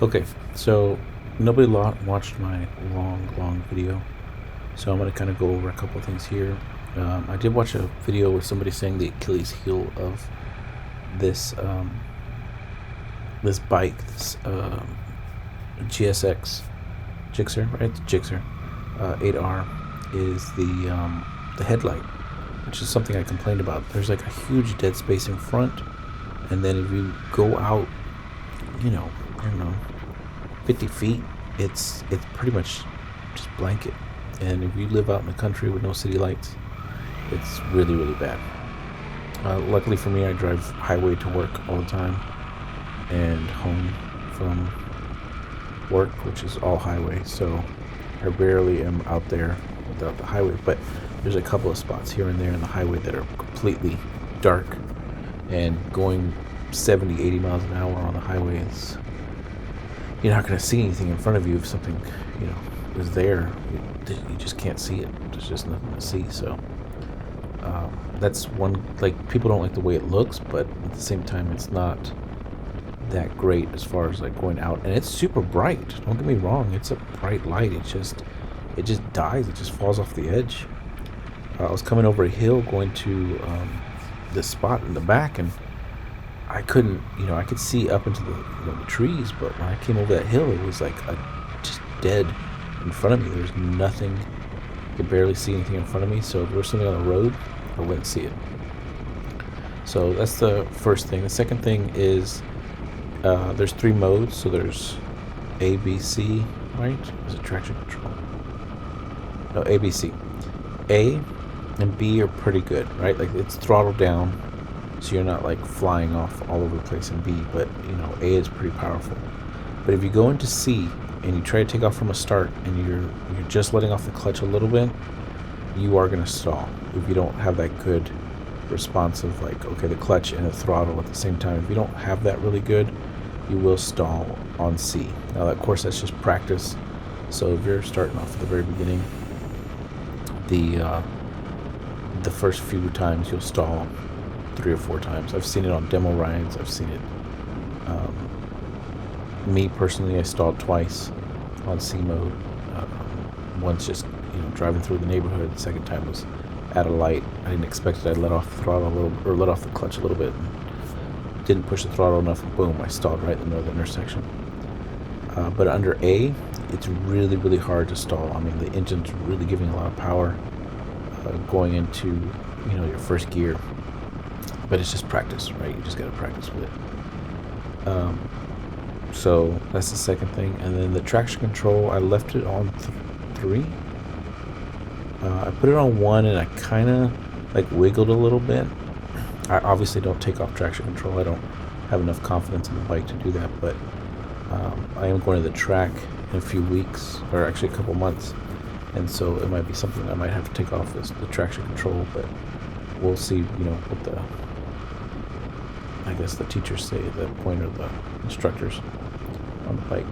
Okay, so nobody watched my long video, so I'm going to kind of go over a couple of things here. I did watch a video with somebody saying the Achilles heel of this this bike, this GSX Gixxer, right? The Gixxer 8R is the headlight, which is something I complained about. There's like a huge dead space in front, and then if you go out, I don't know, 50 feet, it's pretty much just blanket. And if you live out in the country with no city lights, it's really bad. Luckily for me, I drive highway to work all the time and home from work, which is all highway, so I rarely am out there without the highway. But there's a couple of spots here and there in the highway that are completely dark, and going 70-80 miles an hour on the highway is, you're not going to see anything in front of you. If something is there, you just can't see it. There's just nothing to see. So that's one, like, people don't like the way it looks, but at the same time it's not that great as far as like going out. And it's super bright, don't get me wrong, it's a bright light. It just dies, it just falls off the edge. I was coming over a hill going to this spot in the back, and I couldn't, I could see up into the trees, but when I came over that hill, it was like just dead in front of me. There was nothing. I could barely see anything in front of me. So if there was something on the road, I wouldn't see it. So that's the first thing. The second thing is there's 3 modes. So there's A, B, C, right? Is it traction control? No, A, B, C. A and B are pretty good, right? Like, it's throttled down, so you're not like flying off all over the place in B, but A is pretty powerful. But if you go into C and you try to take off from a start and you're just letting off the clutch a little bit, you are going to stall if you don't have that good response of, like, okay, the clutch and the throttle at the same time. If you don't have that really good, you will stall on C. Now, of course, that's just practice. So if you're starting off at the very beginning, the first few times you'll stall 3 or 4 times. I've seen it on demo rides. I've seen it. Me personally, I stalled twice on C mode. Once just driving through the neighborhood. The second time was at a light. I didn't expect it. I let off the throttle a little, or let off the clutch a little bit. And didn't push the throttle enough, and boom! I stalled right in the middle of the intersection. But under A, it's really hard to stall. I mean, the engine's really giving a lot of power going into your first gear. But it's just practice, right? You just got to practice with it. So that's the second thing. And then the traction control, I left it on 3. I put it on 1, and I kind of like wiggled a little bit. I obviously don't take off traction control. I don't have enough confidence in the bike to do that. But I am going to the track in a few weeks, or actually a couple months. And so it might be something I might have to take off the traction control. But we'll see, what the teachers say, the point of the instructors on the bike.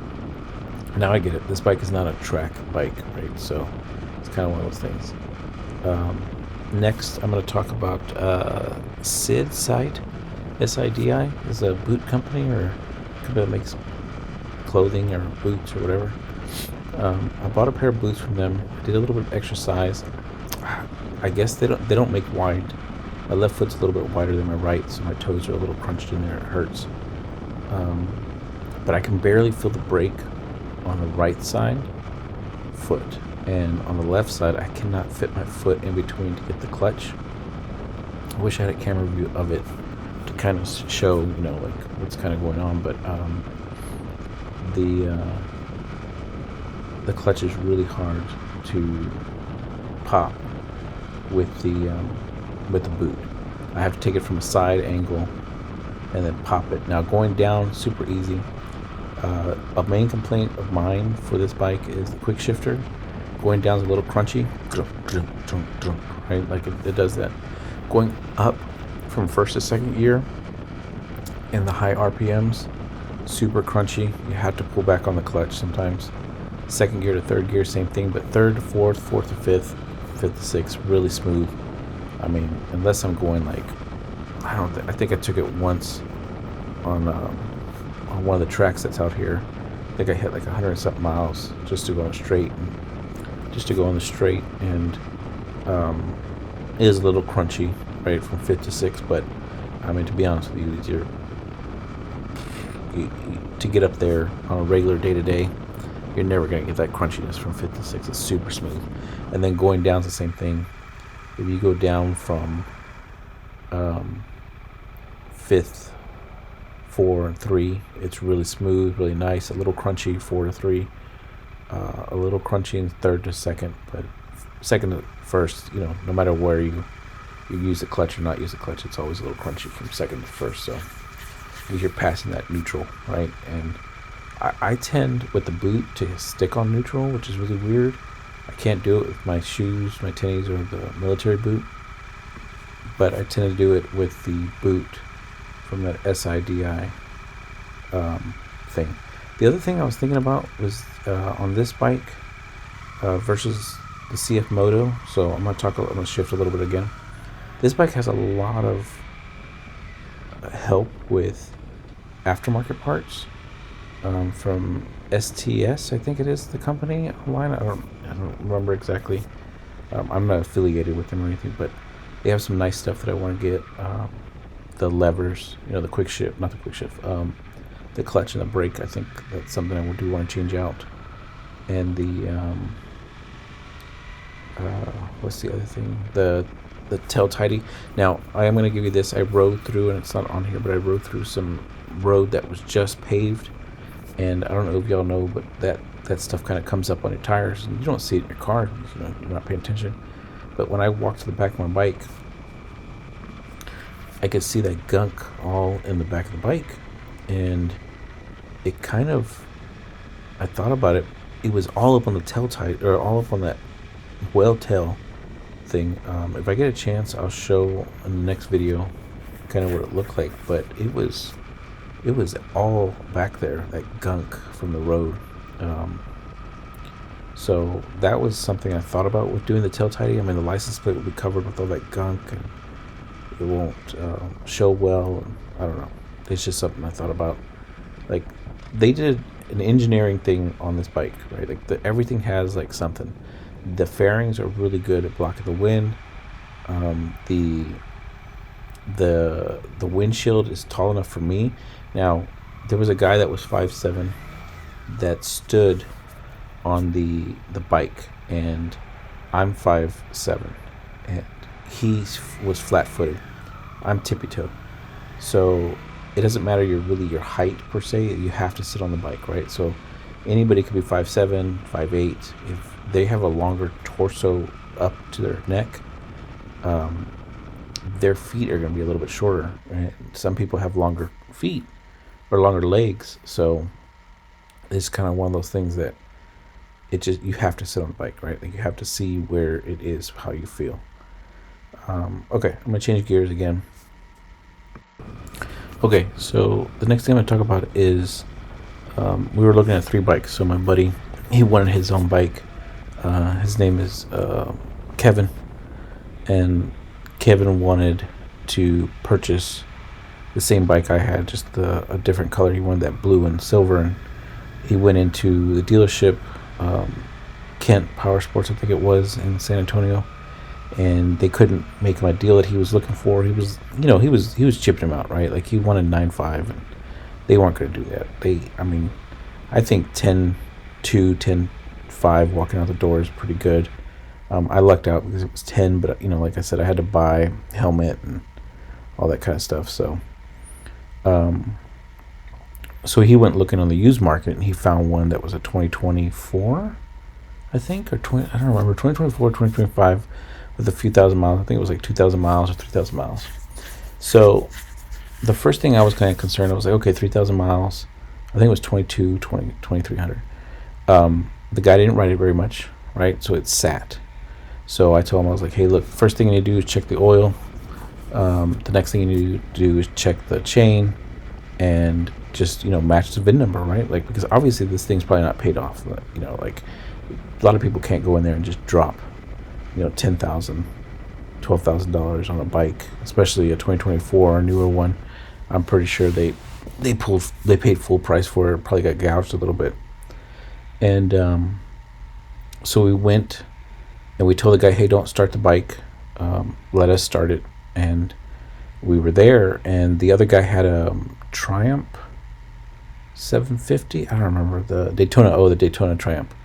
Now I get it. This bike is not a track bike, right? So it's kind of one of those things. Next, I'm going to talk about SIDI. SIDI is a boot company, or a company that makes clothing or boots or whatever. I bought a pair of boots from them. I did a little bit of exercise. I guess they don't make wide. My left foot's a little bit wider than my right, so my toes are a little crunched in there. It hurts. But I can barely feel the brake on the right side foot. And on the left side, I cannot fit my foot in between to get the clutch. I wish I had a camera view of it to kind of show, like what's kind of going on. But the clutch is really hard to pop with the boot. I have to take it from a side angle and then pop it. Now, going down, super easy. A main complaint of mine for this bike is the quick shifter. Going down is a little crunchy, right? Like it does that. Going up from first to second gear in the high RPMs, super crunchy. You have to pull back on the clutch sometimes. Second gear to third gear, same thing. But third to fourth, fourth to fifth, fifth to sixth, really smooth. I mean, unless I'm going like, I think I took it once on one of the tracks that's out here, I think I hit like 100 and something miles just to go on straight, and it is a little crunchy, right, from 5th to 6th, but I mean, to be honest with you, to get up there on a regular day-to-day, you're never going to get that crunchiness from 5th to 6th. It's super smooth. And then going down is the same thing. If you go down from 5th, 4 and 3, it's really smooth, really nice, a little crunchy 4 to 3, a little crunchy in 3rd to 2nd, but 2nd to 1st, no matter where you use the clutch or not use the clutch, it's always a little crunchy from 2nd to 1st. So because you're passing that neutral, right? And I tend with the boot to stick on neutral, which is really weird. I can't do it with my shoes, my tennies, or the military boot, but I tend to do it with the boot from that SIDI thing. The other thing I was thinking about was on this bike versus the CF Moto. So I'm gonna shift a little bit again. This bike has a lot of help with aftermarket parts from STS, I think it is the company online. I don't remember exactly. I'm not affiliated with them or anything, but they have some nice stuff that I want to get. The levers, the quick shift, not the quick shift, the clutch and the brake. I think that's something I do want to change out. And the what's the other thing? The tail tidy. Now I am going to give you this. I rode through, and it's not on here, but I rode through some road that was just paved, and I don't know if y'all know, but that stuff kind of comes up on your tires, and you don't see it in your car. You're not paying attention. But when I walked to the back of my bike, I could see that gunk all in the back of the bike, and it kind of, I thought about it. It was all up on the tail tight, or all up on that whale tail thing. If I get a chance, I'll show in the next video kind of what it looked like, but it was all back there, that gunk from the road. So that was something I thought about with doing the tail tidy. I mean, the license plate will be covered with all that gunk, and it won't show well, and I don't know. It's just something I thought about. Like, they did an engineering thing on this bike, right? Like, everything has like something. The fairings are really good at blocking the wind. The windshield is tall enough for me. Now, there was a guy that was 5'7" that stood on the bike, and I'm 5'7", and he was flat-footed. I'm tippy-toe. So it doesn't matter your height per se. You have to sit on the bike, right? So anybody could be 5'7", 5'8". If they have a longer torso up to their neck, their feet are going to be a little bit shorter. Right? Some people have longer feet or longer legs, so it's kind of one of those things that you have to sit on the bike, right? Like, you have to see where it is, how you feel. Okay, I'm gonna change gears again. Okay, so the next thing I'm gonna talk about is we were looking at 3 bikes. So my buddy, he wanted his own bike. His name is Kevin, and Kevin wanted to purchase the same bike I had, just a different color. He wanted that blue and silver, and he went into the dealership, Kent Power Sports, I think it was, in San Antonio, and they couldn't make him a deal that he was looking for. He was chipping him out, right? Like, he wanted 9.5, and they weren't going to do that. I think 10.2, 10.5 walking out the door is pretty good. I lucked out because it was 10, but like I said, I had to buy helmet and all that kind of stuff. So he went looking on the used market, and he found one that was a 2024, I think, or 20. I don't remember, 2024, 2025, with a few thousand miles. I think it was like 2,000 miles or 3,000 miles. So the first thing I was kind of concerned, I was like, okay, 3,000 miles. I think it was 2,300. The guy didn't ride it very much, right? So it sat. So I told him, I was like, hey, look, first thing you need to do is check the oil. The next thing you need to do is check the chain and just, match the VIN number, right? Like, because obviously this thing's probably not paid off. Like a lot of people can't go in there and just drop, $10,000, $12,000 on a bike, especially a 2024 or newer one. I'm pretty sure they they paid full price for it. Probably got gouged a little bit. And so we went and we told the guy, hey, don't start the bike. Let us start it. And we were there, and the other guy had a Triumph 750. I don't remember the Daytona Triumph.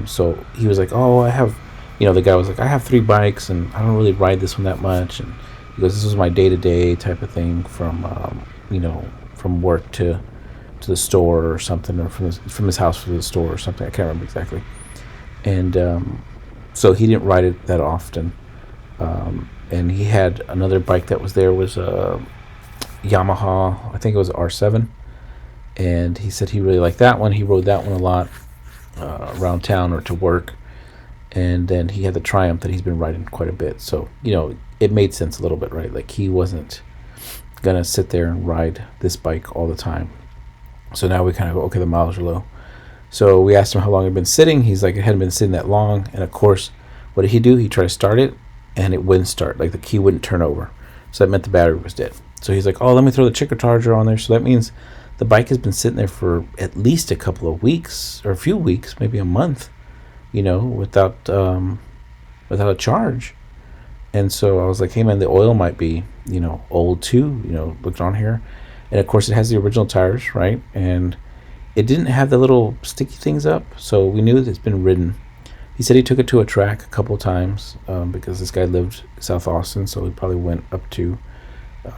So he was like, oh, I have, the guy was like, I have 3 bikes and I don't really ride this one that much. And he goes, this was my day-to-day type of thing from, from work to the store or something, or from his house to the store or something. I can't remember exactly. And so he didn't ride it that often. And he had another bike that was a Yamaha, I think it was R7. And he said he really liked that one. He rode that one a lot around town or to work. And then he had the Triumph that he's been riding quite a bit. So, it made sense a little bit, right? Like, he wasn't going to sit there and ride this bike all the time. So now we kind of go, okay, the miles are low. So we asked him how long it had been sitting. He's like, it hadn't been sitting that long. And, of course, what did he do? He tried to start it, and it wouldn't start. Like, the key wouldn't turn over. So that meant the battery was dead. So he's like, oh, let me throw the chicken charger on there. So that means the bike has been sitting there for at least a couple of weeks, or a few weeks, maybe a month, without a charge. And so I was like, hey, man, the oil might be, old too, looked on here. And, of course, it has the original tires, right? And it didn't have the little sticky things up, so we knew that it's been ridden. He said he took it to a track a couple of times because this guy lived South Austin, so he probably went up to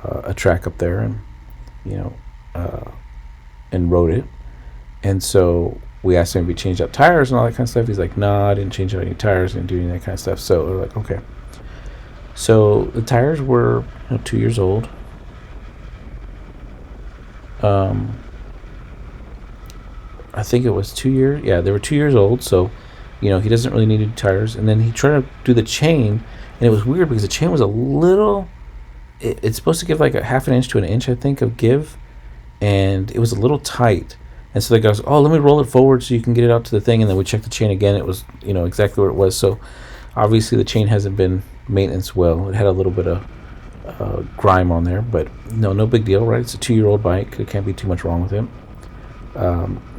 a track up there and, and rode it. And so we asked him if he changed out tires and all that kind of stuff. He's like, nah, I didn't change out any tires, didn't do any of that kind of stuff. So we're like, okay. So the tires were 2 years old. I think it was 2 years. Yeah, they were 2 years old. So, he doesn't really need new tires. And then he tried to do the chain, and it was weird because the chain was a little. It's supposed to give like a half an inch to an inch, I think, of give, and it was a little tight. And so the guy goes, oh, let me roll it forward so you can get it out to the thing. And then we checked the chain again. It was, exactly where it was. So obviously the chain hasn't been maintenance well. It had a little bit of grime on there, but no big deal, right? It's a 2-year-old bike. There can't be too much wrong with it.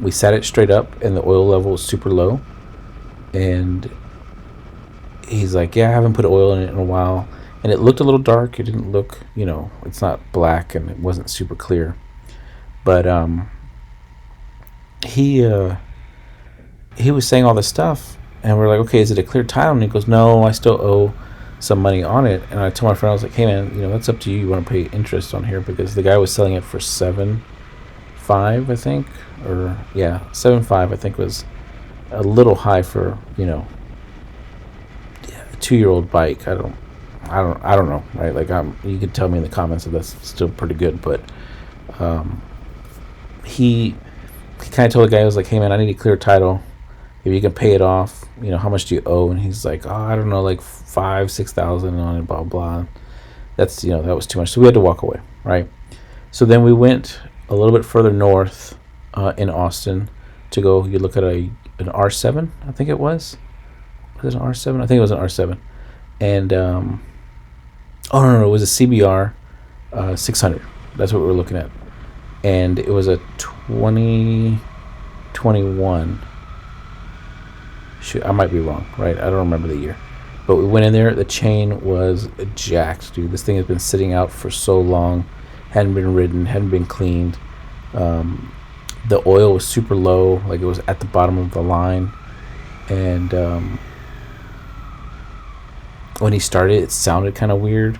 We sat it straight up, and the oil level was super low. And he's like, yeah, I haven't put oil in it in a while. And it looked a little dark. It didn't look, it's not black, and it wasn't super clear. But he was saying all this stuff, and we're like, okay, is it a clear title? And he goes, no, I still owe some money on it. And I told my friend, I was like, hey, man, that's up to you. You want to pay interest on here, because the guy was selling it for $7,500, I think, or yeah, $7,500, I think, was a little high for a 2-year-old bike. I don't know, right? Like, you could tell me in the comments that that's still pretty good, but he kind of told the guy, I was like, hey, man, I need a clear title. If you can pay it off, how much do you owe? And he's like, oh, I don't know, like $5,000-6,000 on it, blah blah. That's that was too much, so we had to walk away, right? So then we went a little bit further north in Austin to go. You look at an R7, I think it was. Was it an R7? I think it was an R7, and oh no, it was a CBR 600. That's what we were looking at, and it was a 2021. Shoot, I might be wrong, right? I don't remember the year. But we went in there. The chain was jacked, dude. This thing has been sitting out for so long. Hadn't been ridden, hadn't been cleaned. The oil was super low. Like, it was at the bottom of the line. And when he started, it sounded kind of weird.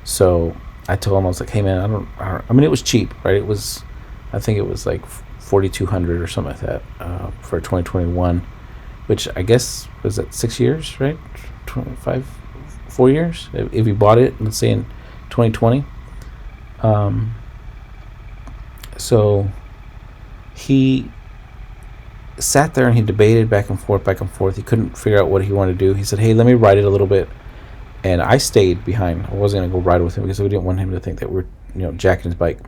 So I told him, I was like, hey, man, I mean, it was cheap, right? It was, I think it was like $4,200 or something like that for 2021. Which I guess was that 6 years, right? 4 years. If you bought it, let's say in 2020. So he sat there and he debated back and forth. He couldn't figure out what he wanted to do. He said, hey, let me ride it a little bit. And I stayed behind. I wasn't going to go ride with him because we didn't want him to think that we're, jacking his bike.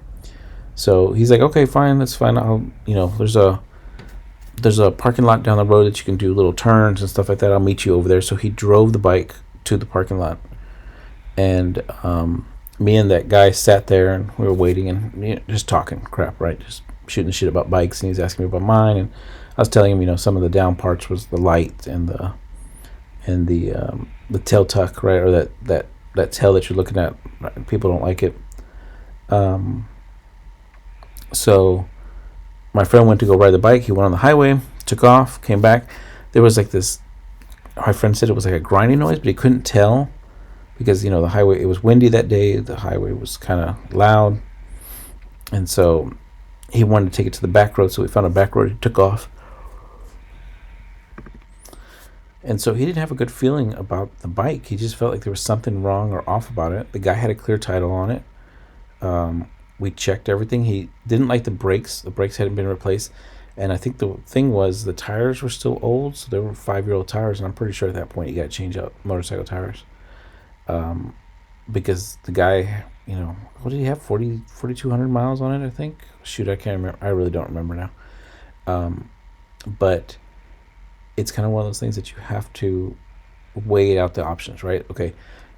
So he's like, okay, fine, that's fine. I'll, there's a parking lot down the road that you can do little turns and stuff like that. I'll meet you over there. So he drove the bike to the parking lot. And me and that guy sat there and we were waiting and just talking crap, right? Just shooting the shit about bikes, and he was asking me about mine, and I was telling him, some of the down parts was the light and the tail tuck, right, or that tail that you're looking at. Right? People don't like it. So my friend went to go ride the bike. He went on the highway, took off, came back. There was like this. My friend said it was like a grinding noise, but he couldn't tell because the highway. It was windy that day. The highway was kind of loud, and so he wanted to take it to the back road. So we found a back road. He took off, and so he didn't have a good feeling about the bike. He just felt like there was something wrong or off about it. The guy had a clear title on it. We checked everything. He didn't like the brakes. The brakes hadn't been replaced. And I think the thing was the tires were still old. So they were 5-year-old tires. And I'm pretty sure at that point you got to change out motorcycle tires. Because the guy, what did he have? 4,200 miles on it, I think. Shoot, I can't remember. I really don't remember now. But it's kind of one of those things that you have to weigh out the options, right? Okay,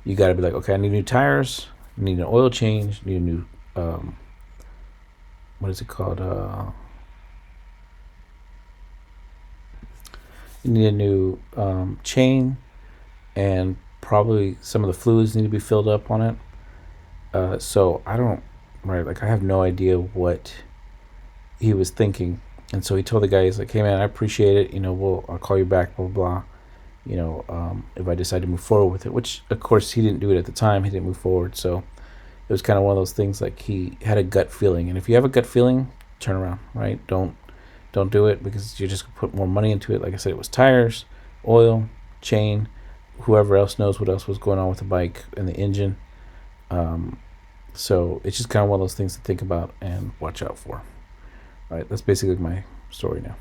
you got to be like, okay, I need new tires. I need an oil change. I need a new, what is it called? You need a new chain, and probably some of the fluids need to be filled up on it. So I don't, right, like I have no idea what he was thinking. And so he told the guy, he's like, hey man, I appreciate it. I'll call you back, blah, blah, blah. If I decide to move forward with it, which of course he didn't do it at the time. He didn't move forward. So it was kind of one of those things like he had a gut feeling. And if you have a gut feeling, turn around, right? Don't do it because you just put more money into it. Like I said, it was tires, oil, chain, whoever else knows what else was going on with the bike and the engine. So it's just kind of one of those things to think about and watch out for. All right, that's basically my story now.